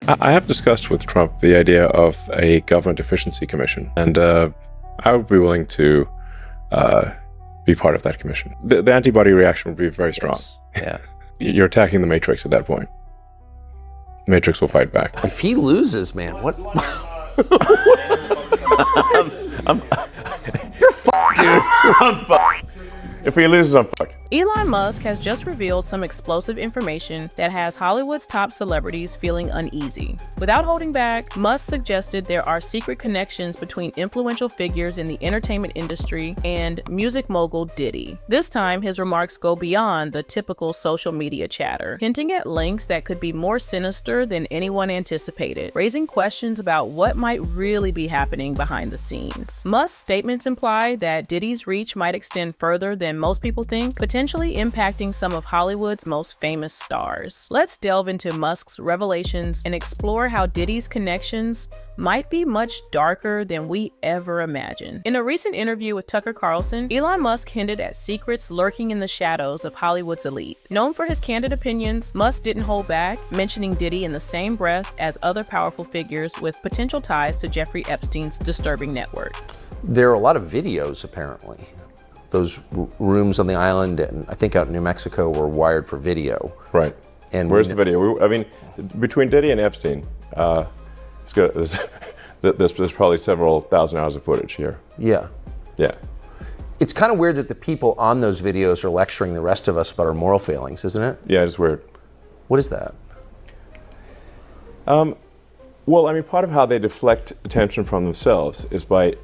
I have discussed with Trump the idea of a government efficiency commission, and I would be willing to be part of that commission. The antibody reaction would be very strong. Yes. Yeah. You're attacking the Matrix at that point. The Matrix will fight back. If he loses, man, what? You're fucked, dude. I'm fucked. If he loses, I'm fucked. Elon Musk has just revealed some explosive information that has Hollywood's top celebrities feeling uneasy. Without holding back, Musk suggested there are secret connections between influential figures in the entertainment industry and music mogul Diddy. This time, his remarks go beyond the typical social media chatter, hinting at links that could be more sinister than anyone anticipated, raising questions about what might really be happening behind the scenes. Musk's statements imply that Diddy's reach might extend further than most people think, potentially impacting some of Hollywood's most famous stars. Let's delve into Musk's revelations and explore how Diddy's connections might be much darker than we ever imagined. In a recent interview with Tucker Carlson, Elon Musk hinted at secrets lurking in the shadows of Hollywood's elite. Known for his candid opinions, Musk didn't hold back, mentioning Diddy in the same breath as other powerful figures with potential ties to Jeffrey Epstein's disturbing network. There are a lot of videos, apparently. Those rooms on the island, and I think out in New Mexico, were wired for video. Right. And where's the video? I mean, between Diddy and Epstein, it's good. There's probably several thousand hours of footage here. Yeah. Yeah. It's kind of weird that the people on those videos are lecturing the rest of us about our moral failings, isn't it? Yeah, it's weird. What is that? Well, I mean, part of how they deflect attention from themselves is by,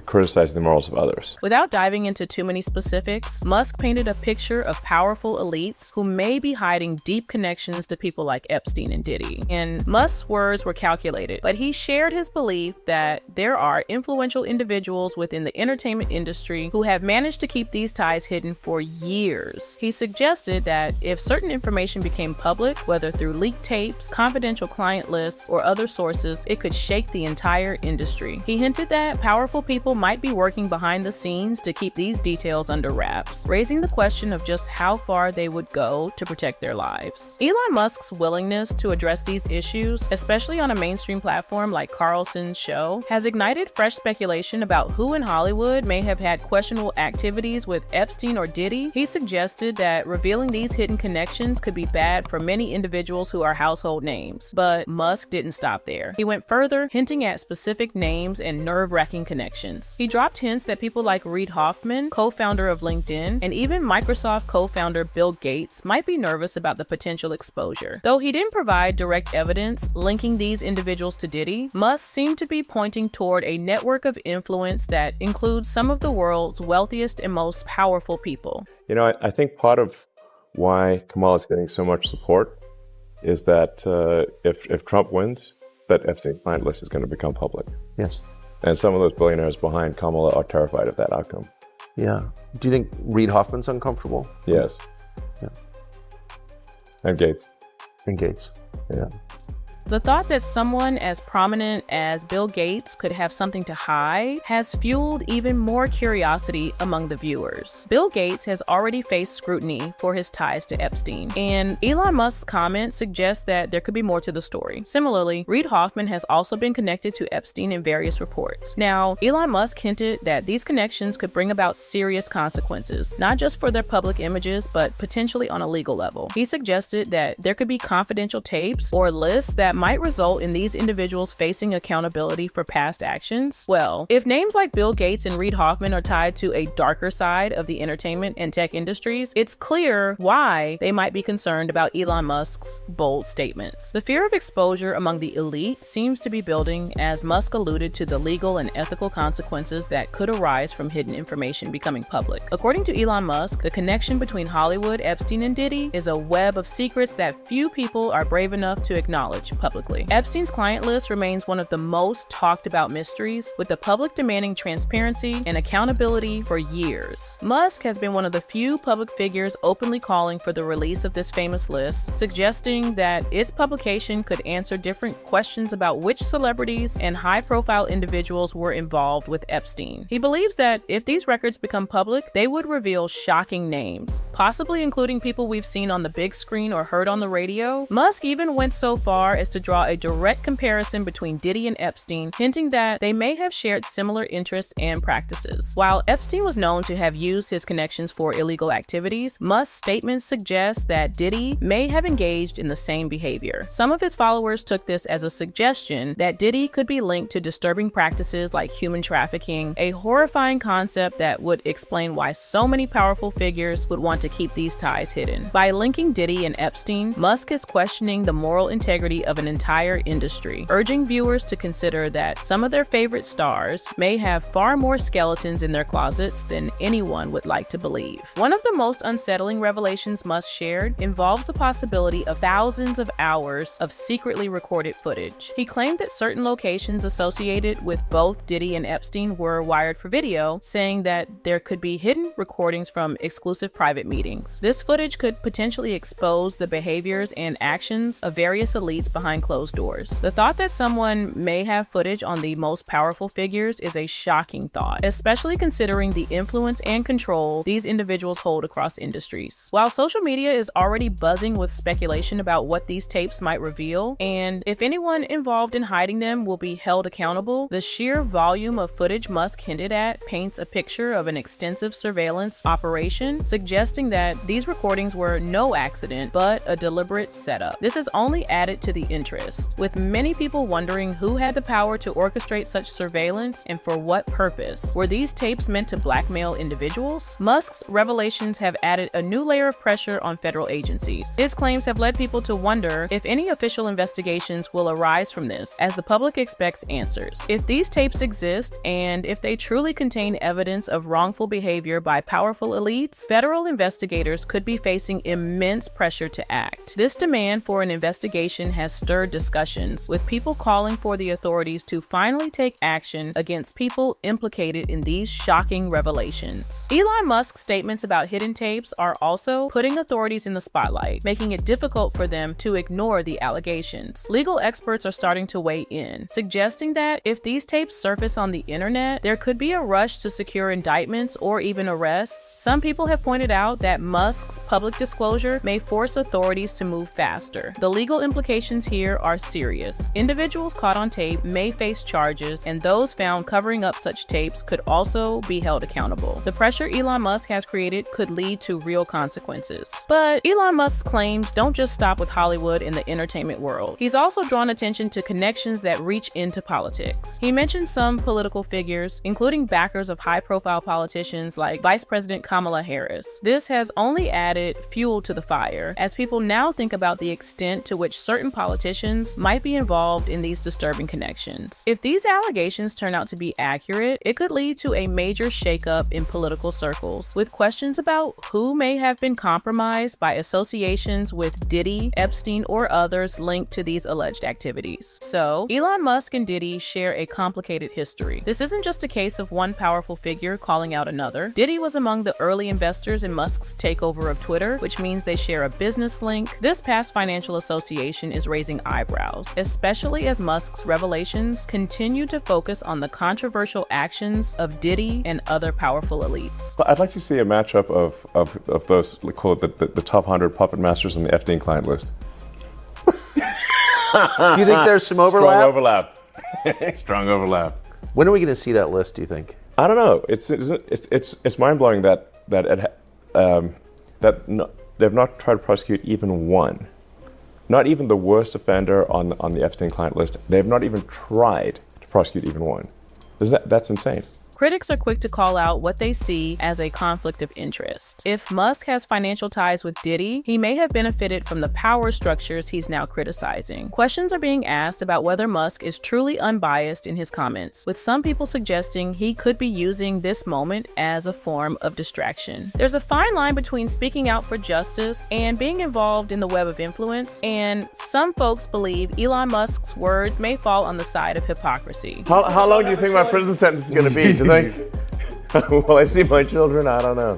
criticizing the morals of others. Without diving into too many specifics, Musk painted a picture of powerful elites who may be hiding deep connections to people like Epstein and Diddy. And Musk's words were calculated, but he shared his belief that there are influential individuals within the entertainment industry who have managed to keep these ties hidden for years. He suggested that if certain information became public, whether through leaked tapes, confidential client lists, or other sources, it could shake the entire industry. He hinted that powerful people might be working behind the scenes to keep these details under wraps, raising the question of just how far they would go to protect their lives. Elon Musk's willingness to address these issues, especially on a mainstream platform like Carlson's show, has ignited fresh speculation about who in Hollywood may have had questionable activities with Epstein or Diddy. He suggested that revealing these hidden connections could be bad for many individuals who are household names, but Musk didn't stop there. He went further, hinting at specific names and nerve-wracking connections. He dropped hints that people like Reid Hoffman, co-founder of LinkedIn, and even Microsoft co-founder Bill Gates might be nervous about the potential exposure. Though he didn't provide direct evidence linking these individuals to Diddy, Musk seemed to be pointing toward a network of influence that includes some of the world's wealthiest and most powerful people. You know, I think part of why Kamala is getting so much support is that if Trump wins, that Epstein client list is going to become public. Yes. And some of those billionaires behind Kamala are terrified of that outcome. Yeah. Do you think Reid Hoffman's uncomfortable? Yes. Yeah. And Gates. And Gates. Yeah. The thought that someone as prominent as Bill Gates could have something to hide has fueled even more curiosity among the viewers. Bill Gates has already faced scrutiny for his ties to Epstein, and Elon Musk's comment suggests that there could be more to the story. Similarly, Reid Hoffman has also been connected to Epstein in various reports. Now, Elon Musk hinted that these connections could bring about serious consequences, not just for their public images, but potentially on a legal level. He suggested that there could be confidential tapes or lists that might result in these individuals facing accountability for past actions. Well, if names like Bill Gates and Reid Hoffman are tied to a darker side of the entertainment and tech industries, it's clear why they might be concerned about Elon Musk's bold statements. The fear of exposure among the elite seems to be building as Musk alluded to the legal and ethical consequences that could arise from hidden information becoming public. According to Elon Musk, the connection between Hollywood, Epstein, and Diddy is a web of secrets that few people are brave enough to acknowledge publicly. publicly. Epstein's client list remains one of the most talked about mysteries, with the public demanding transparency and accountability for years. Musk has been one of the few public figures openly calling for the release of this famous list, suggesting that its publication could answer different questions about which celebrities and high-profile individuals were involved with Epstein. He believes that if these records become public, they would reveal shocking names, possibly including people we've seen on the big screen or heard on the radio. Musk even went so far as to draw a direct comparison between Diddy and Epstein, hinting that they may have shared similar interests and practices. While Epstein was known to have used his connections for illegal activities, Musk's statements suggest that Diddy may have engaged in the same behavior. Some of his followers took this as a suggestion that Diddy could be linked to disturbing practices like human trafficking, a horrifying concept that would explain why so many powerful figures would want to keep these ties hidden. By linking Diddy and Epstein, Musk is questioning the moral integrity of an entire industry, urging viewers to consider that some of their favorite stars may have far more skeletons in their closets than anyone would like to believe. One of the most unsettling revelations Musk shared involves the possibility of thousands of hours of secretly recorded footage. He claimed that certain locations associated with both Diddy and Epstein were wired for video, saying that there could be hidden recordings from exclusive private meetings. This footage could potentially expose the behaviors and actions of various elites behind closed doors. The thought that someone may have footage on the most powerful figures is a shocking thought, especially considering the influence and control these individuals hold across industries. While social media is already buzzing with speculation about what these tapes might reveal, and if anyone involved in hiding them will be held accountable, the sheer volume of footage Musk hinted at paints a picture of an extensive surveillance operation, suggesting that these recordings were no accident, but a deliberate setup. This has only added to the interest, with many people wondering who had the power to orchestrate such surveillance and for what purpose. Were these tapes meant to blackmail individuals? Musk's revelations have added a new layer of pressure on federal agencies. His claims have led people to wonder if any official investigations will arise from this, as the public expects answers. If these tapes exist, and if they truly contain evidence of wrongful behavior by powerful elites, federal investigators could be facing immense pressure to act. This demand for an investigation has stirred discussions, with people calling for the authorities to finally take action against people implicated in these shocking revelations. Elon Musk's statements about hidden tapes are also putting authorities in the spotlight, making it difficult for them to ignore the allegations. Legal experts are starting to weigh in, suggesting that if these tapes surface on the internet, there could be a rush to secure indictments or even arrests. Some people have pointed out that Musk's public disclosure may force authorities to move faster. The legal implications here are serious. Individuals caught on tape may face charges, and those found covering up such tapes could also be held accountable. The pressure Elon Musk has created could lead to real consequences. But Elon Musk's claims don't just stop with Hollywood and the entertainment world. He's also drawn attention to connections that reach into politics. He mentioned some political figures, including backers of high-profile politicians like Vice President Kamala Harris. This has only added fuel to the fire, as people now think about the extent to which certain politicians might be involved in these disturbing connections. If these allegations turn out to be accurate, it could lead to a major shakeup in political circles, with questions about who may have been compromised by associations with Diddy, Epstein, or others linked to these alleged activities. So, Elon Musk and Diddy share a complicated history. This isn't just a case of one powerful figure calling out another. Diddy was among the early investors in Musk's takeover of Twitter, which means they share a business link. This past financial association is raising eyebrows, especially as Musk's revelations continue to focus on the controversial actions of Diddy and other powerful elites. I'd like to see a matchup of those, called the top 100 puppet masters on the Epstein client list. Do you think there's some overlap? Strong overlap. Strong overlap. When are we going to see that list, do you think? I don't know. It's mind-blowing that they've not tried to prosecute even one. Not even the worst offender on the Epstein client list. They've not even tried to prosecute even one. That's insane. Critics are quick to call out what they see as a conflict of interest. If Musk has financial ties with Diddy, he may have benefited from the power structures he's now criticizing. Questions are being asked about whether Musk is truly unbiased in his comments, with some people suggesting he could be using this moment as a form of distraction. There's a fine line between speaking out for justice and being involved in the web of influence, and some folks believe Elon Musk's words may fall on the side of hypocrisy. How long do you think my prison sentence is going to be? Do you think? Will I see my children? I don't know.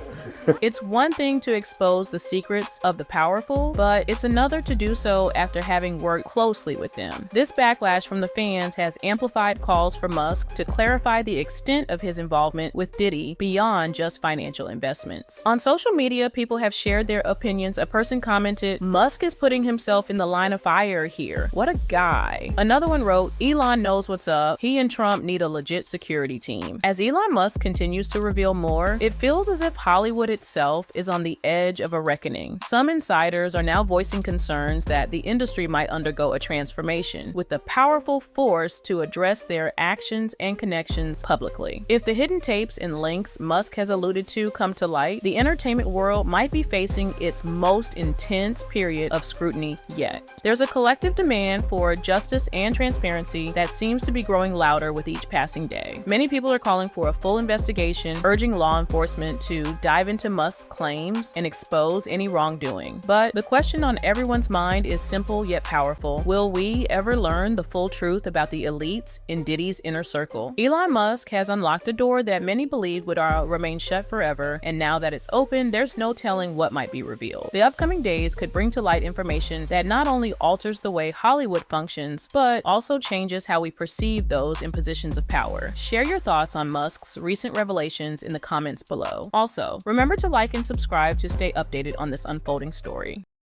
It's one thing to expose the secrets of the powerful, but it's another to do so after having worked closely with them. This backlash from the fans has amplified calls for Musk to clarify the extent of his involvement with Diddy beyond just financial investments. On social media, people have shared their opinions. A person commented, "Musk is putting himself in the line of fire here. What a guy." Another one wrote, "Elon knows what's up. He and Trump need a legit security team." As Elon Musk continues to reveal more, it feels as if Hollywood itself is on the edge of a reckoning. Some insiders are now voicing concerns that the industry might undergo a transformation, with the powerful force to address their actions and connections publicly. If the hidden tapes and links Musk has alluded to come to light, the entertainment world might be facing its most intense period of scrutiny yet. There's a collective demand for justice and transparency that seems to be growing louder with each passing day. Many people are calling for a full investigation, urging law enforcement to dive into Musk's claims and expose any wrongdoing. But the question on everyone's mind is simple yet powerful. Will we ever learn the full truth about the elites in Diddy's inner circle? Elon Musk has unlocked a door that many believed would remain shut forever, and now that it's open, there's no telling what might be revealed. The upcoming days could bring to light information that not only alters the way Hollywood functions, but also changes how we perceive those in positions of power. Share your thoughts on Musk's recent revelations in the comments below. Also, remember to like and subscribe to stay updated on this unfolding story.